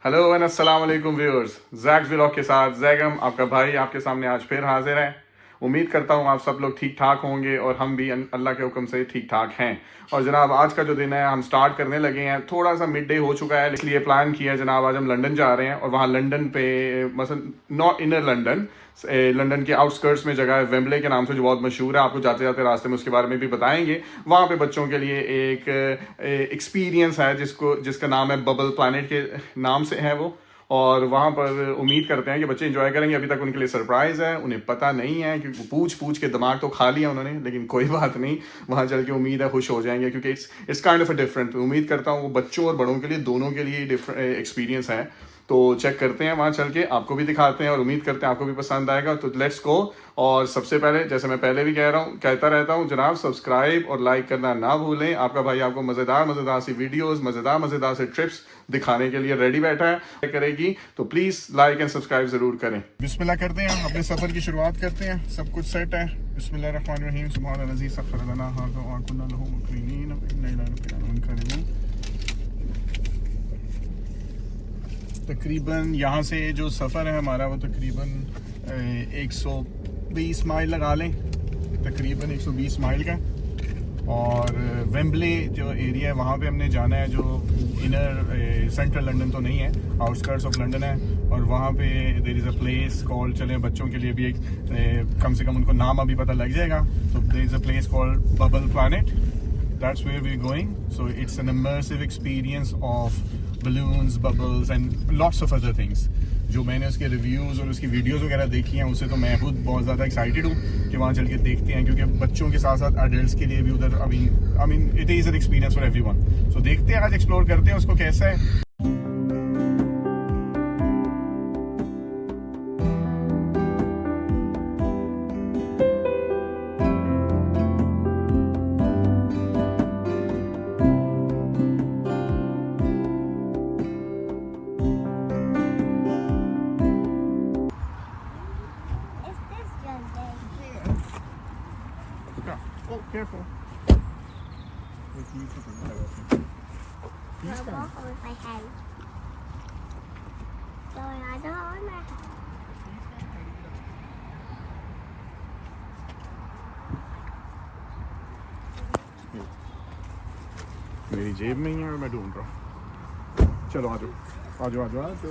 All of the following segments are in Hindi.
हेलो एंड अस्सलाम वालेकुम व्यूअर्स, जैक्स व्लॉग के साथ जैगम आपका भाई आपके सामने आज फिर हाजिर है। उम्मीद करता हूँ आप सब लोग ठीक ठाक होंगे और हम भी अल्लाह के हुक्म से ठीक ठाक हैं। और जनाब आज का जो दिन है हम स्टार्ट करने लगे हैं, थोड़ा सा मिड डे हो चुका है, इसलिए प्लान किया है जनाब आज हम लंदन जा रहे हैं। और वहाँ लंदन पे मसलन नॉट इनर लंदन, लंदन के आउटस्कर्ट्स में जगह है वेम्बले के नाम से जो बहुत मशहूर है, आपको जाते जाते रास्ते में उसके बारे में भी बताएंगे। वहाँ पे बच्चों के लिए एक एक्सपीरियंस है जिसका नाम है बबल प्लैनेट के नाम से है वो। और वहाँ पर उम्मीद करते हैं कि बच्चे एंजॉय करेंगे। अभी तक उनके लिए सरप्राइज़ है, उन्हें पता नहीं है क्योंकि पूछ पूछ के दिमाग तो खा लिया उन्होंने, लेकिन कोई बात नहीं, वहाँ चल के उम्मीद है खुश हो जाएंगे क्योंकि it's kind of a different. उम्मीद करता हूँ वो बच्चों और बड़ों के लिए दोनों के लिए डिफरेंट एक्सपीरियंस है। तो चेक करते हैं वहाँ चल के, आपको भी दिखाते हैं और उम्मीद करते हैं आपको भी पसंद आएगा। तो लेट्स गो। और सबसे पहले जैसे मैं पहले भी कहता रहता हूँ जनाब, सब्सक्राइब और लाइक करना ना भूलें। आपका भाई आपको मज़ेदार सी वीडियोस, मज़ेदार से ट्रिप्स दिखाने के लिए रेडी बैठा है करेगी, तो प्लीज़ लाइक एंड सब्सक्राइब ज़रूर करें। बिस्मिल्लाह करते हैं, अपने सफ़र की शुरुआत करते हैं। सब कुछ सेट है। बिस्मिल्लाहिर्रहमानिर्रहीम, सुब्हानल्लाज़ी सख़्ख़र लना हाज़ा व कुन्ना लहू मुक़रिनीन व इन्ना इला रब्बिना लमुनक़लिबून। तकरीबन यहाँ से जो सफ़र है हमारा वो तकरीबन 120 माइल लगा लें, तकरीबन 120 माइल का। और वेम्बले जो एरिया है वहाँ पे हमने जाना है, जो इनर सेंट्रल लंदन तो नहीं है, आउटस्कर्ट्स ऑफ लंदन है। और वहाँ पे there is a place called, चले बच्चों के लिए भी एक कम से कम उनको नाम अभी पता लग जाएगा। तो there is a place called bubble planet, that's where we are going. So it's an immersive experience of balloons, bubbles and lots of other things। जो मैंने उसके रिव्यूज़ और उसकी वीडियोस वगैरह देखी हैं उससे तो मैं खुद बहुत ज़्यादा एक्साइटेड हूँ कि वहाँ चल के देखते हैं, क्योंकि बच्चों के साथ साथ एडल्ट्स के लिए भी उधर I mean it is an experience for everyone. So देखते हैं, आज एक्सप्लोर करते हैं उसको कैसा है। Oh, careful. I walk with my hand. So I don't want my hand. मेरी जेब में ही है और मैं ढूंढ रहा हूँ। चलो आ जाओ तो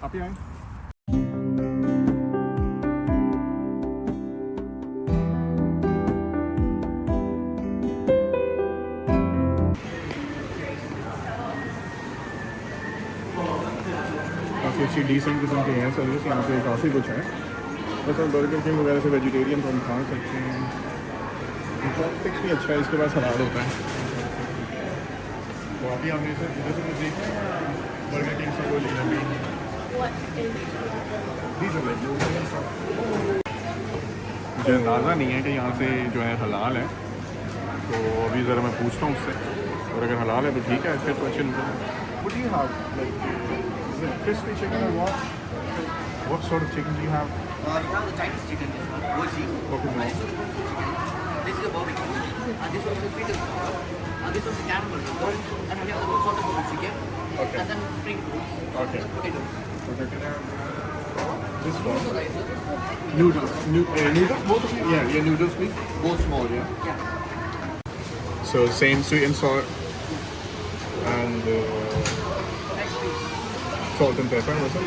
आप ही आए। काफ़ी अच्छी डिसेंट किस्म के हैं सर्विस यहाँ पे, काफ़ी कुछ है। बस बर्गर किंग वगैरह से वेजिटेरियन तो हम खा सकते हैं। फिक्स भी अच्छा है, इसके पास हलाल होता है। तो अभी हमने सर इधर से कुछ देखा है बर्गर किंग से वो लेना भी। मुझे अंदाज़ा नहीं है कि यहाँ से जो है हलाल है, तो अभी ज़रा मैं पूछता हूँ उससे, और अगर हलाल है तो ठीक है, फिर तो अच्छे What do you have? Like, is it crispy chicken or what? What sort of chicken do you have? You have the Chinese chicken, this one, Goji. Okay, no. This is a barbecue. And this one is a sweet and sour. And this one is a caramel. And we have the salt and pepper chicken. Okay. And then spring rolls. Okay. Potatoes. Okay, can I have this Also one? rice. Noodles. Noodles? Both of you? Yeah, noodles please. Both small, yeah? Yeah. So same sweet and sour and salt and pepper, was it?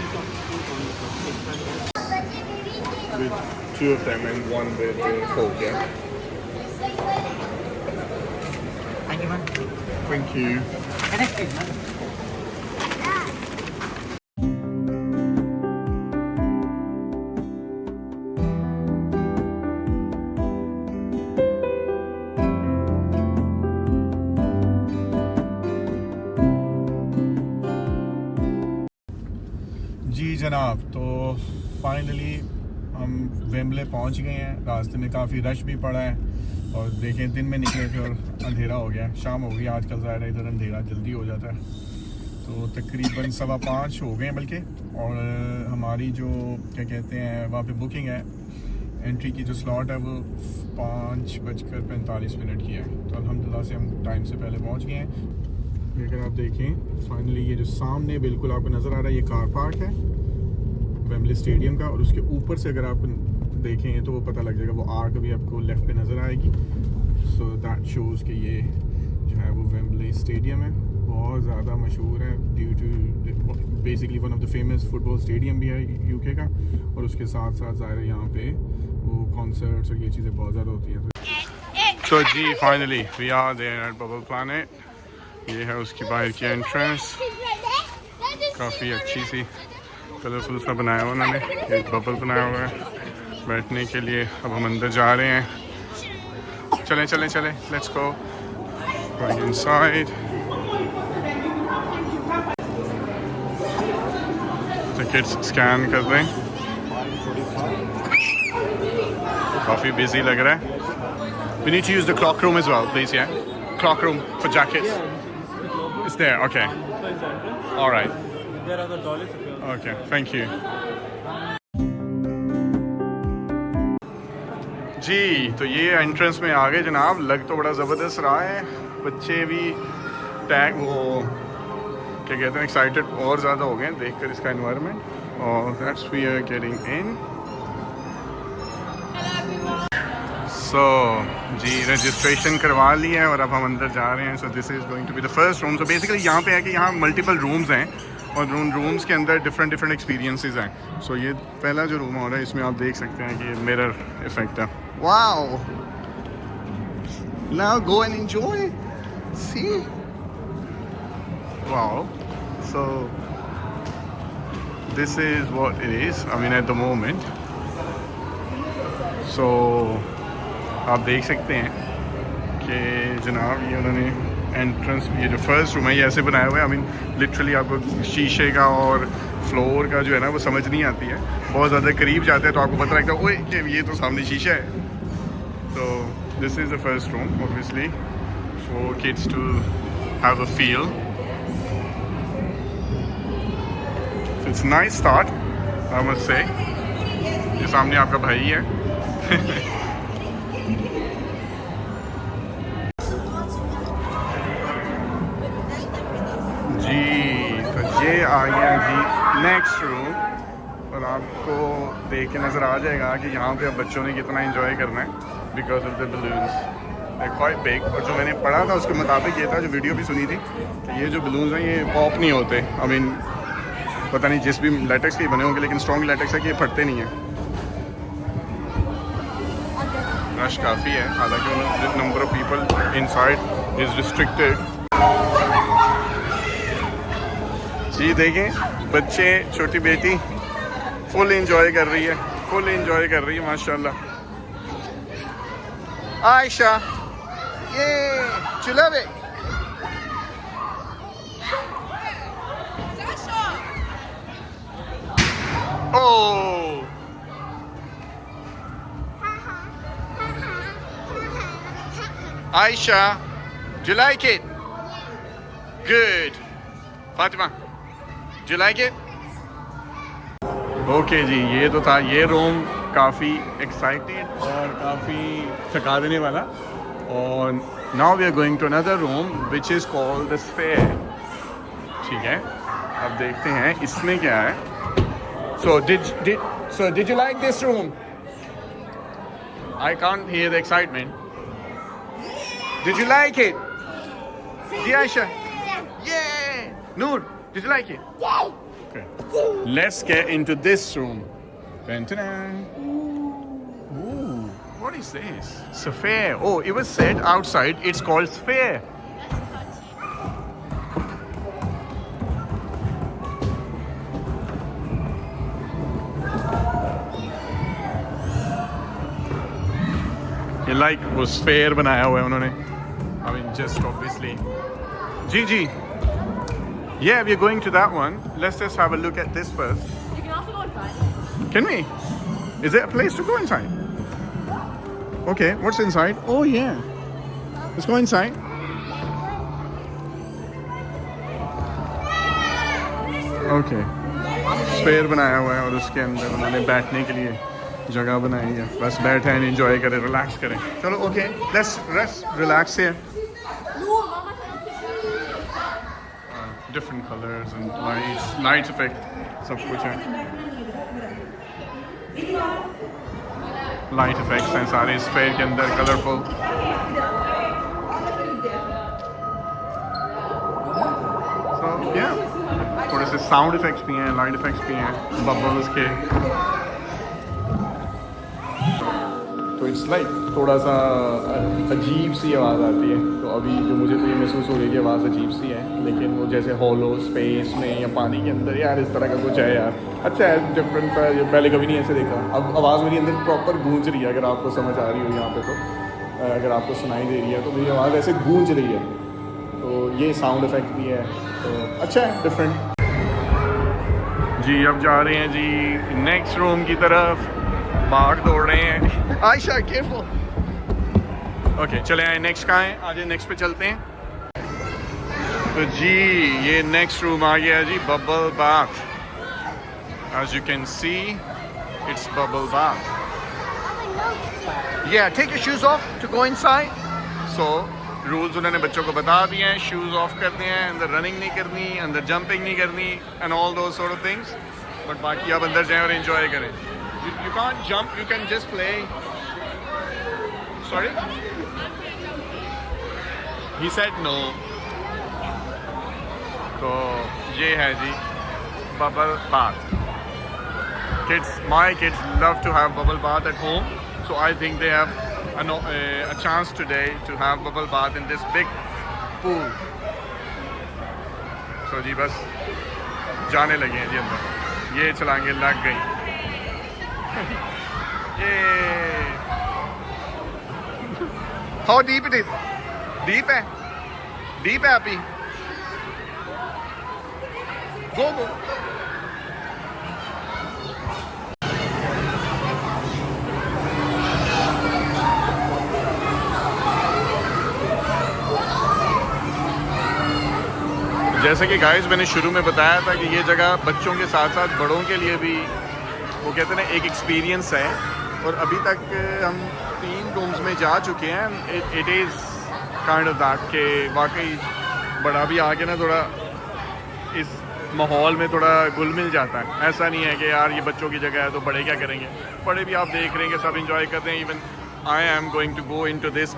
With two of them and one with Coke, yeah? Thank you, man. Thank you. Can I please, man? जी जनाब, तो फाइनली हम वेम्बले पहुंच गए हैं। रास्ते में काफ़ी रश भी पड़ा है और देखें दिन में निकले थे और अंधेरा हो गया, शाम हो गई। आजकल ज़्यादा इधर अंधेरा जल्दी हो जाता है, तो तकरीबन 5:15 हो गए हैं बल्कि। और हमारी जो क्या कहते हैं वहाँ पे बुकिंग है, एंट्री की जो स्लॉट है वो 5:45 की है। तो अल्हम्दुलिल्लाह से हम टाइम से पहले पहुँच गए हैं। अगर आप देखें फाइनली ये जो सामने बिल्कुल आपको नज़र आ रहा है ये कार पार्क है वेम्बली स्टेडियम का, और उसके ऊपर से अगर आप देखें तो वो पता लग जाएगा, वो आर्क भी आपको लेफ्ट पे नज़र आएगी। सो दैट शोज़ कि ये जो है वो वेम्बली स्टेडियम है, बहुत ज़्यादा मशहूर है due to basically one of the famous football stadium भी है यूके का, और उसके साथ साथ ज़ाहिर है यहाँ पे वो कॉन्सर्ट्स और ये चीज़ें बहुत ज़्यादा होती हैं। तो जी finally we are there at bubble planet, ये है उसकी बाहर की एंट्रेंस, काफ़ी अच्छी सी कलरफुल सा बनाया हुआ उन्होंने, एक बबल बनाया हुआ है बैठने के लिए। अब हम अंदर जा रहे हैं, चलें चलें चलें, let's go right inside. Tickets scan कर रहे हैं, काफ़ी बिजी लग रहा है। We need to use the clock room as well, please, yeah? Clock room for jackets. It's there, okay. All right. There are the dollars. Okay, thank you. जी तो ये एंट्रेंस में आ गए जनाब, लग तो बड़ा ज़बरदस्त रहा है, बच्चे भी टैग वो क्या कहते हैं एक्साइटेड और ज़्यादा हो गए हैं देखकर इसका एनवायरनमेंट, और that's we are getting in. So जी रजिस्ट्रेशन करवा ली है और अब हम अंदर जा रहे हैं। So this is going to be the first room. So basically यहाँ पे है कि यहाँ मल्टीपल रूम्स हैं और उन रूम्स के अंदर डिफरेंट एक्सपीरियंसेस हैं। सो ये पहला जो रूम हो रहा है इसमें आप देख सकते हैं कि ये मिरर इफेक्ट है। Wow, now go and enjoy, see, wow. So this is what it is, I mean at the moment. So आप देख सकते हैं कि जनाब ये उन्होंने एंट्रेंस, ये जो फर्स्ट रूम है ये ऐसे बनाया हुआ है, आई मीन लिटरली आपको शीशे का और फ्लोर का जो है ना वो समझ नहीं आती है, बहुत ज़्यादा करीब जाते हैं तो आपको पता लगता है ओए कि ये तो सामने शीशा है। तो this is the first room obviously for kids to have a feel. It's nice start I must say. ये सामने आपका भाई है ये आ गया जी नेक्स्ट रूम, और आपको देख के नज़र आ जाएगा कि यहाँ पे अब बच्चों ने कितना एंजॉय करना है because of the balloons, they quite big. और जो मैंने पढ़ा था उसके मुताबिक ये था, जो वीडियो भी सुनी थी, कि ये जो बलून्स हैं ये पॉप नहीं होते, आई मीन पता नहीं जिस भी लेटेक्स के बने होंगे लेकिन स्ट्रॉन्ग लेटेक्स है कि ये फटते नहीं हैं। रश काफ़ी है, हालांकि number of people inside is restricted. जी देखें बच्चे, छोटी बेटी फुल एंजॉय कर रही है, फुल एंजॉय कर रही है माशाल्लाह। आयशा ये चला बे, oh Aisha, do you like it? Good. Fatima, do you like it? Okay जी, ये तो था ये रूम, काफ़ी एक्साइटेड और काफ़ी थका देने वाला। और now we are going to another room which is called the sphere. ठीक है, अब देखते हैं इसमें क्या है। So did you like this room? I can't hear the excitement. Did you like it? जी Aisha, yeah. Noor, did you like it? Yeah. Okay. Let's get into this room. Dun-dun-dun. Ooh, what is this? Sphere. Oh, it was said outside it's called sphere. ये like वो sphere बनाया हुआ है उन्होंने। I mean, just obviously. जी Yeah, we're going to that one. Let's just have a look at this first. You can also go inside. Can we? Is there a place to go inside? Okay, what's inside? Oh yeah. Let's go inside. Okay. Sphere बनाया हुआ है और उसके अंदर उन्होंने बैठने के लिए जगह बनाई है, बस बैठे हैं, एंजॉय करें, रिलैक्स करें। चलो okay, let's rest relax here. Different colours and lights effect सब कुछ है। लाइट इफेक्ट्स हैं सारे इस फेयर के अंदर, कलरफुल। सो या थोड़े से साउंड इफेक्ट्स भी हैं, लाइट इफेक्ट्स भी हैं बबल्स के। तो इट्स लाइक थोड़ा सा अजीब सी आवाज़ आती है। तो अभी जो मुझे तो ये महसूस हो रही है आवाज़ अजीब सी है, लेकिन वो जैसे हॉलो स्पेस में या पानी के अंदर यार इस तरह का कुछ है यार, अच्छा है, डिफरेंट सा। ये पहले कभी नहीं ऐसे देखा। अब आवाज़ मेरी अंदर प्रॉपर गूंज रही है, अगर आपको समझ आ रही हो यहाँ पे, तो अगर आपको सुनाई दे रही है तो मेरी आवाज़ ऐसे गूंज रही है। तो ये साउंड इफेक्ट भी है, तो अच्छा है, डिफरेंट। जी अब जा रहे हैं जी नेक्स्ट रूम की तरफ, भाग दौड़ रहे हैं। आयशा केयरफुल। ओके चले आए, नेक्स्ट कहाँ है, आगे नेक्स्ट पे चलते हैं। तो जी ये नेक्स्ट रूम आ गया है जी, bubble bath. As you can see, it's bubble bath. Yeah, take your shoes off to go inside. So rules उन्होंने बच्चों को बता दिए हैं, शूज़ ऑफ करने हैं, अंदर रनिंग नहीं करनी, अंदर जंपिंग नहीं करनी and all those sort of things. But बाकी आप अंदर जाएं और enjoy करें। You can't jump, you can just play. Sorry? He said no. तो ये है जी bubble bath. My kids love to have bubble bath at home, so I think they have a chance today to have bubble bath in this big pool. So जी बस जाने लगे हैं जी अंदर, ये छलांगे लग गई। ये How deep it is? Deep है, deep है अभी। Go go. जैसे कि गाइस मैंने शुरू में बताया था कि ये जगह बच्चों के साथ साथ बड़ों के लिए भी, वो कहते हैं ना, एक एक्सपीरियंस है। और अभी तक हम 3 रूम्स में जा चुके हैं। It is kind of that कि वाकई बड़ा भी आके ना थोड़ा इस माहौल में थोड़ा घुल मिल जाता है। ऐसा नहीं है कि यार ये बच्चों की जगह है तो बड़े क्या करेंगे, बड़े भी आप देख रहे हैं कि सब इंजॉय करते हैं। Even I am going to go into this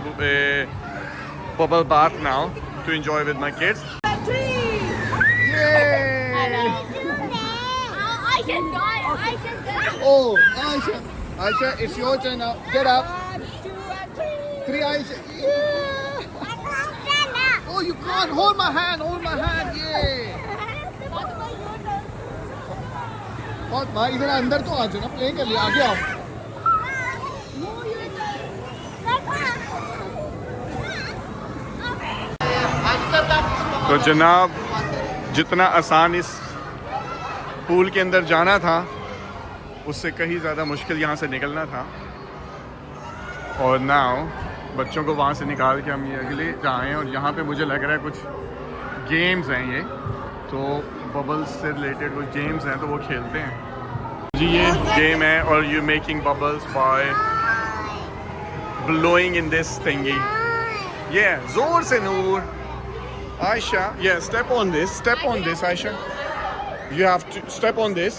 bubble bath now to enjoy with my kids. Oh, Aisha, Aisha, it's your turn now. Get up. 3, Aisha. Yeah. Oh, you can't. Hold my hand. Hold my hand. Yeah. Fatma, इधर अंदर तो आ जाओ ना, प्ले कर लिया, आगे आओ। तो जनाब जितना आसान इस पूल के अंदर जाना था, उससे कहीं ज़्यादा मुश्किल यहाँ से निकलना था। और नाउ बच्चों को वहाँ से निकाल के हम ये अगले जाएँ, और यहाँ पे मुझे लग रहा है कुछ गेम्स हैं ये, तो बबल्स से रिलेटेड कुछ गेम्स हैं, तो वो खेलते हैं जी। ये गेम है, और you making bubbles by blowing in this thingy. ये जोर से नूर। Aisha, yeah, step on this, Aisha. You have to step on this.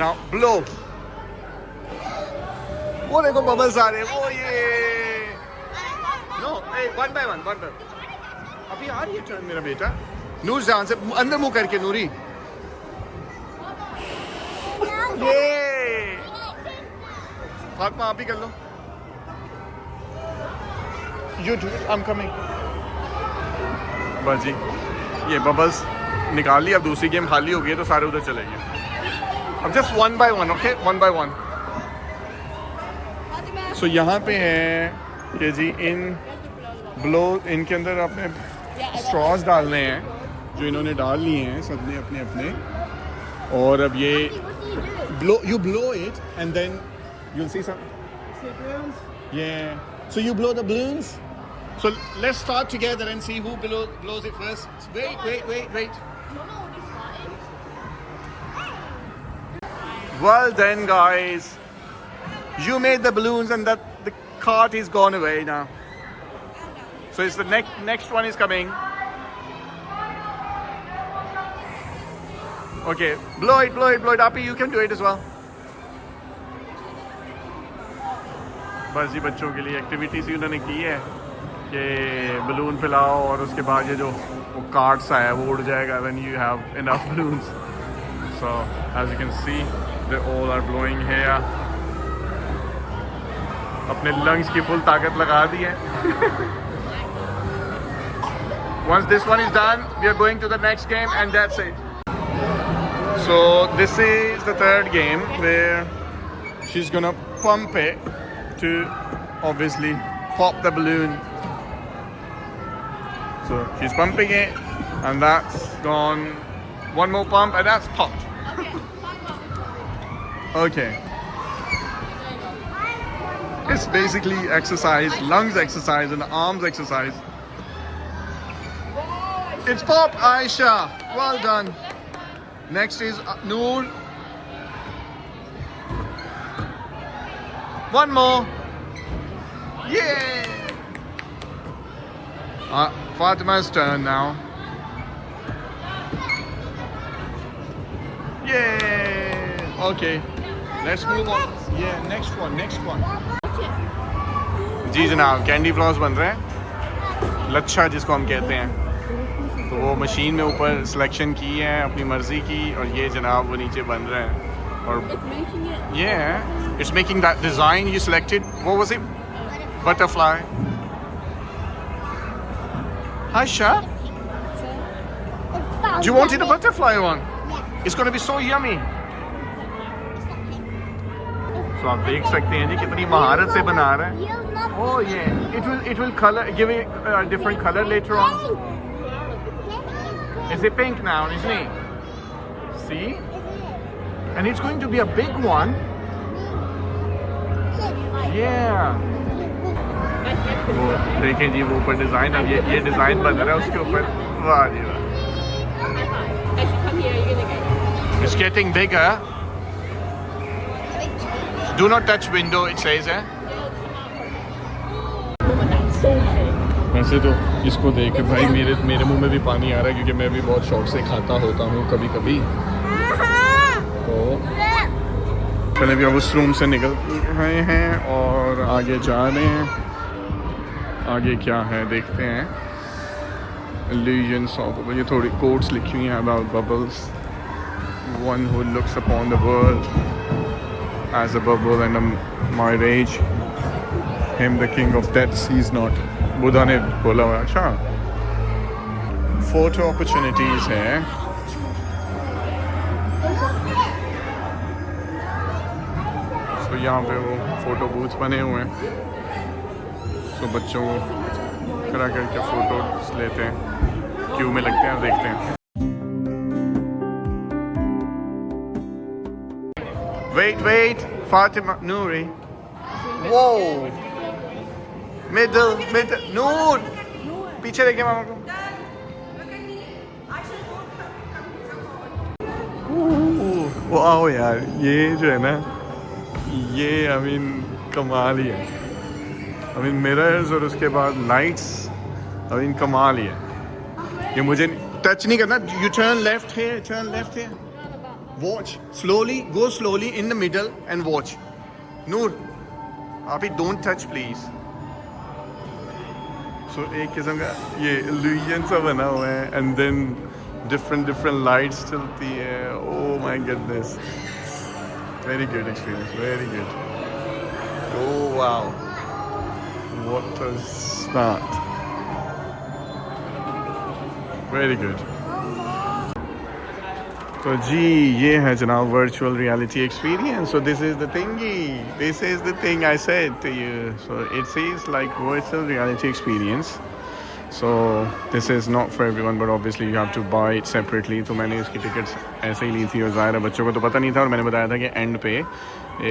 Now blow. वो देखो बबल्स आ रहे हैं, वो ये। No, hey, one by one. अभी आ रही है टर्न मेरा बेटा। नूर जान से अंदर मुंह करके, नूरी। ये फातिमा आप भी कर लो। You do it, I'm coming. बस जी ये बबल्स निकाल ली। अब दूसरी गेम खाली हो गई है तो सारे उधर चले गए। अब जस्ट 1 by 1, ओके, 1 by 1। सो यहाँ पे है कि जी इन ब्लो, इनके अंदर आपने स्ट्रॉज डालने हैं, जो इन्होंने डाल लिए हैं सबने अपने अपने। और अब ये blow, you blow it and then you'll see some. Yeah. So you blow the balloons. So let's start together and see who blows it first. Wait. Well done, guys. You made the balloons, and the cart is gone away now. So it's the next one is coming. Okay, blow it, blow it, blow it. Api, you can do it as well. बस ये बच्चों के लिए एक्टिविटी सी उन्होंने की है कि बलून फैलाओ और उसके बाद ये जो वो कार्ड्स आया वो उड़ जाएगा when you have enough balloons. So as you can see, they all are blowing here. अपने lungs की full ताकत लगा दी है. Once this one is done, we are going to the next game and that's it. So this is the third game where she's gonna pump it to obviously pop the balloon. So she's pumping it and that's gone. One more pump and that's popped. Okay. It's basically exercise, lungs exercise and arms exercise. It's pop, Aisha. Well done. Next is Noor. One more. Yeah. Fatima's turn now. Yeah. Okay. Let's move on. Yeah, next one. Next one. जी जनाब, कैंडी फ्लॉस बन रहे हैं, लच्छा जिसको हम कहते हैं. तो वो मशीन में ऊपर सिलेक्शन की है अपनी मर्जी की और ये जनाब वो नीचे बन रहे हैं और It's making it. yeah, it's making that design you selected. What was it? Butterfly. Aisha, do you wanted a butterfly one? It's going to be so yummy. So आप देख सकते हैं जी कितनी महारत से बना रहे हैं. Oh yeah, it will color, give it a different color later on. Is it pink now, isn't it? See? And it's going to be a big one. Yeah. वो देखें जी वो ऊपर डिजाइन, अब ये डिजाइन बन रहा है उसके ऊपर. वाह जी वाह. As you come here, you're gonna get. It's getting bigger. Do not touch window, it says, eh? So big. वैसे तो इसको देख के भाई मेरे मुंह में भी पानी आ रहा है क्योंकि मैं भी बहुत शौक से खाता होता हूँ कभी कभी. तो पहले भी अब उस रूम से निकल रहे हैं और आगे जा रहे हैं. आगे क्या है देखते हैं. Illusions of, ये थोड़ी quotes लिखी हुई हैं about bubbles. One who looks upon the world as a bubble and a mirage, him the king of death sees not. Buddha ने बोला हुआ. अच्छा, फोटो अपॉर्चुनिटीज हैं. तो यहाँ पे वो फोटो बूथ बने हुए हैं. तो बच्चों को करा करके फोटो लेते हैं, क्यू में लगते हैं, देखते हैं. Wait, Fatima, Noori. Whoa. Middle, Noor. पीछे देखिए मामा को. वाओ यार, ये जो है ना, ये I mean कमाल ही है. I mean मिरर्स और उसके बाद लाइट्स, I mean कमाल ही है. ये मुझे टच नहीं करना. You turn left here. Watch slowly, go slowly in the middle and watch. Noor, Api, don't touch please. So एक किस्म का ये illusion सा बना हुआ है and then different lights चलती है. Oh my goodness, very good experience, very good. Oh wow, what was that? Very good. तो जी ये है जनाब virtual reality experience. So this is the thingy, this is the thing I said to you. So it's is like virtual reality experience. So this is not for everyone but obviously you have to buy it separately. तो मैंने इसकी टिकट्स ऐसे ही ली थी और ज़ाहिर है बच्चों को तो पता नहीं था और मैंने बताया था कि एंड पे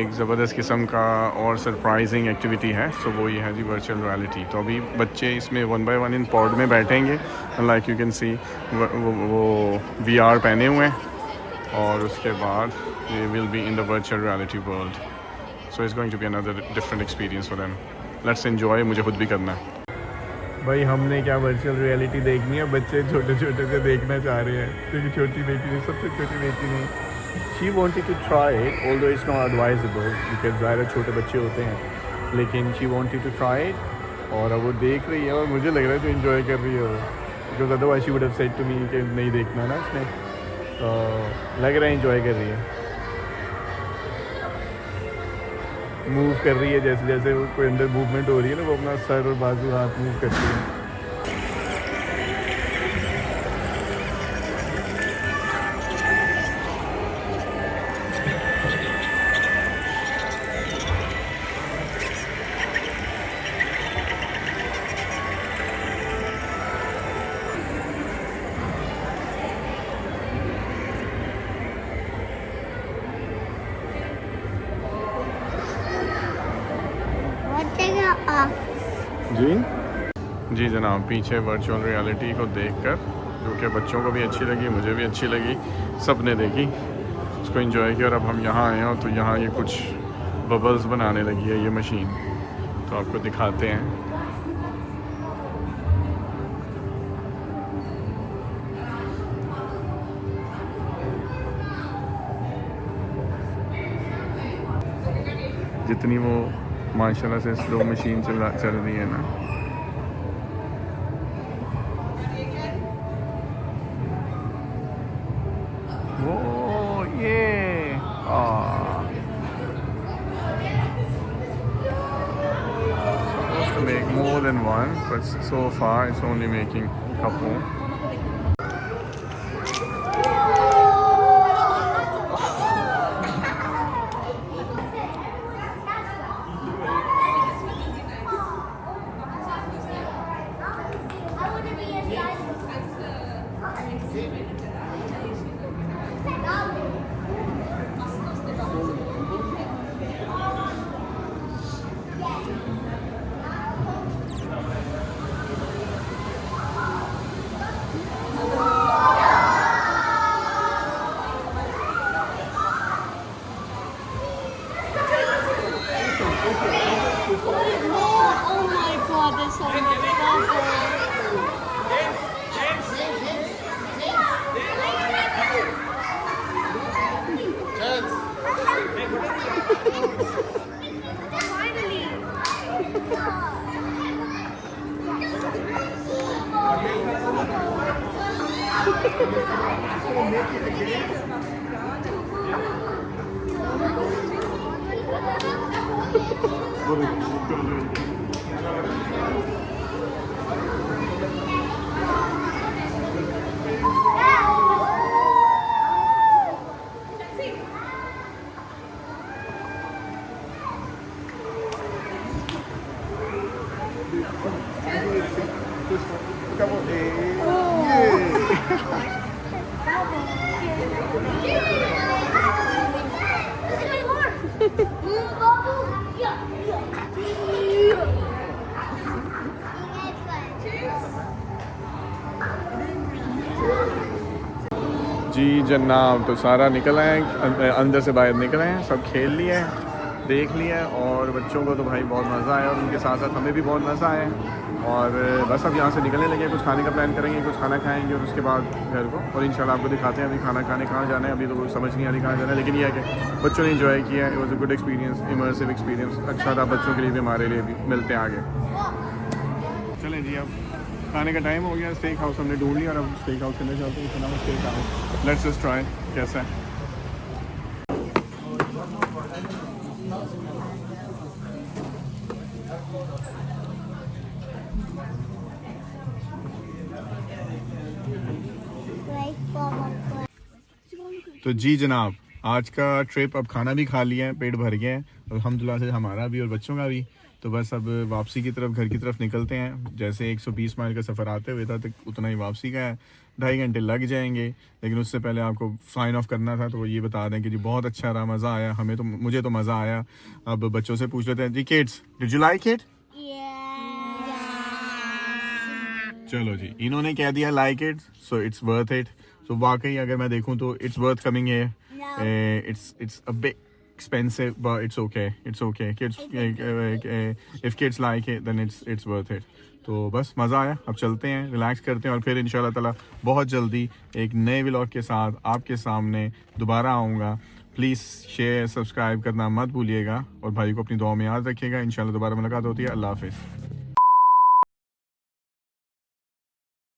एक ज़बरदस्त किस्म का और सरप्राइजिंग एक्टिविटी है. सो वो ये है जी वर्चुअल रियलिटी. तो अभी बच्चे इसमें 1 by 1 इन पॉड में बैठेंगे. लाइक यू कैन सी वो VR पहने हुए हैं और उसके बाद they will be in the virtual reality world. So it's going to be another different experience for them. Let's enjoy. मुझे खुद भी करना है. भाई हमने क्या वर्चुअल रियलिटी देखनी है, बच्चे छोटे छोटे से देखना चाह रहे हैं क्योंकि छोटी बेटी ने, सबसे छोटी बेटी ने, she wanted to try it although it's not advisable because ज़्यादा छोटे बच्चे होते हैं, लेकिन she wanted to try it और अब वो देख रही है और मुझे लग रहा है तो इन्जॉय कर रही है वो, because otherwise she would have said to me कि नहीं देखना ना इसने, तो लग रहा है इन्जॉय कर रही है, मूव कर रही है जैसे जैसे वो कोई अंदर मूवमेंट हो रही है ना, वो अपना सर और बाजू हाथ मूव करती है। What thing off? जी जी जनाब, पीछे वर्चुअल रियलिटी को देखकर जो कि बच्चों को भी अच्छी लगी, मुझे भी अच्छी लगी, सब ने देखी, उसको एंजॉय किया और अब हम यहाँ आए हैं तो यहाँ ये कुछ बबल्स बनाने लगी है ये मशीन, तो आपको दिखाते हैं। जितनी वो माशाल्लाह से स्लो मशीन चल रही है ना, वो ये supposed to make more than one, but so far it's only making a couple. Oh my god, there's so much bubble. जी जनाब, तो सारा निकल आए, अंदर से बाहर निकल आए, सब खेल लिया है, देख लिया है और बच्चों को तो भाई बहुत मज़ा आया और उनके साथ साथ हमें भी बहुत मज़ा आया और बस अब यहाँ से निकलने लगे, कुछ खाने का प्लान करेंगे, कुछ खाना खाएंगे और उसके बाद घर को, और इंशाल्लाह आपको दिखाते हैं अभी खाना खाने कहाँ जाना है, अभी तो समझ नहीं आ रही कहाँ जाना है, लेकिन यह है कि बच्चों ने इन्जॉय किया, it was a good experience, immersive experience, अच्छा था बच्चों के लिए भी, हमारे लिए भी। मिलते हैं आगे। चलें जी, अब खाने का टाइम हो गया, स्टेक हाउस हमने ढूंढ लिया और अब स्टेक हाउस के अंदर चलते हैं, इतना stake house, let's just try कैसा है। तो जी जनाब, आज का ट्रिप, अब खाना भी खा लिया है, पेट भर गया है अल्हम्दुलिल्लाह से, हमारा भी और बच्चों का भी, तो बस अब वापसी की तरफ, घर की तरफ निकलते हैं। जैसे 120 माइल का सफ़र आते हुए था, तक उतना ही वापसी का है, 2.5 घंटे लग जाएंगे, लेकिन उससे पहले आपको साइन ऑफ करना था, तो वो ये बता दें कि जी बहुत अच्छा रहा, मज़ा आया, हमें तो, मुझे तो मज़ा आया। अब बच्चों से पूछ लेते हैं, जी kids, did you like it? चलो जी, इन्होंने कह दिया like it, so it's worth it. So वाकई अगर मैं देखूं तो it's worth coming here, it's a bit expensive but it's okay, kids, if kids like it then it's worth it। तो बस मज़ा आया, अब चलते हैं, रिलैक्स करते हैं और फिर इंशाल्लाह ताला बहुत जल्दी एक नए व्लॉग के साथ आपके सामने दोबारा आऊँगा। प्लीज़ शेयर सब्सक्राइब करना मत भूलिएगा और भाई को अपनी दुआ में याद रखिएगा। इंशाल्लाह दोबारा मुलाकात होती है। अल्लाह हाफिज़।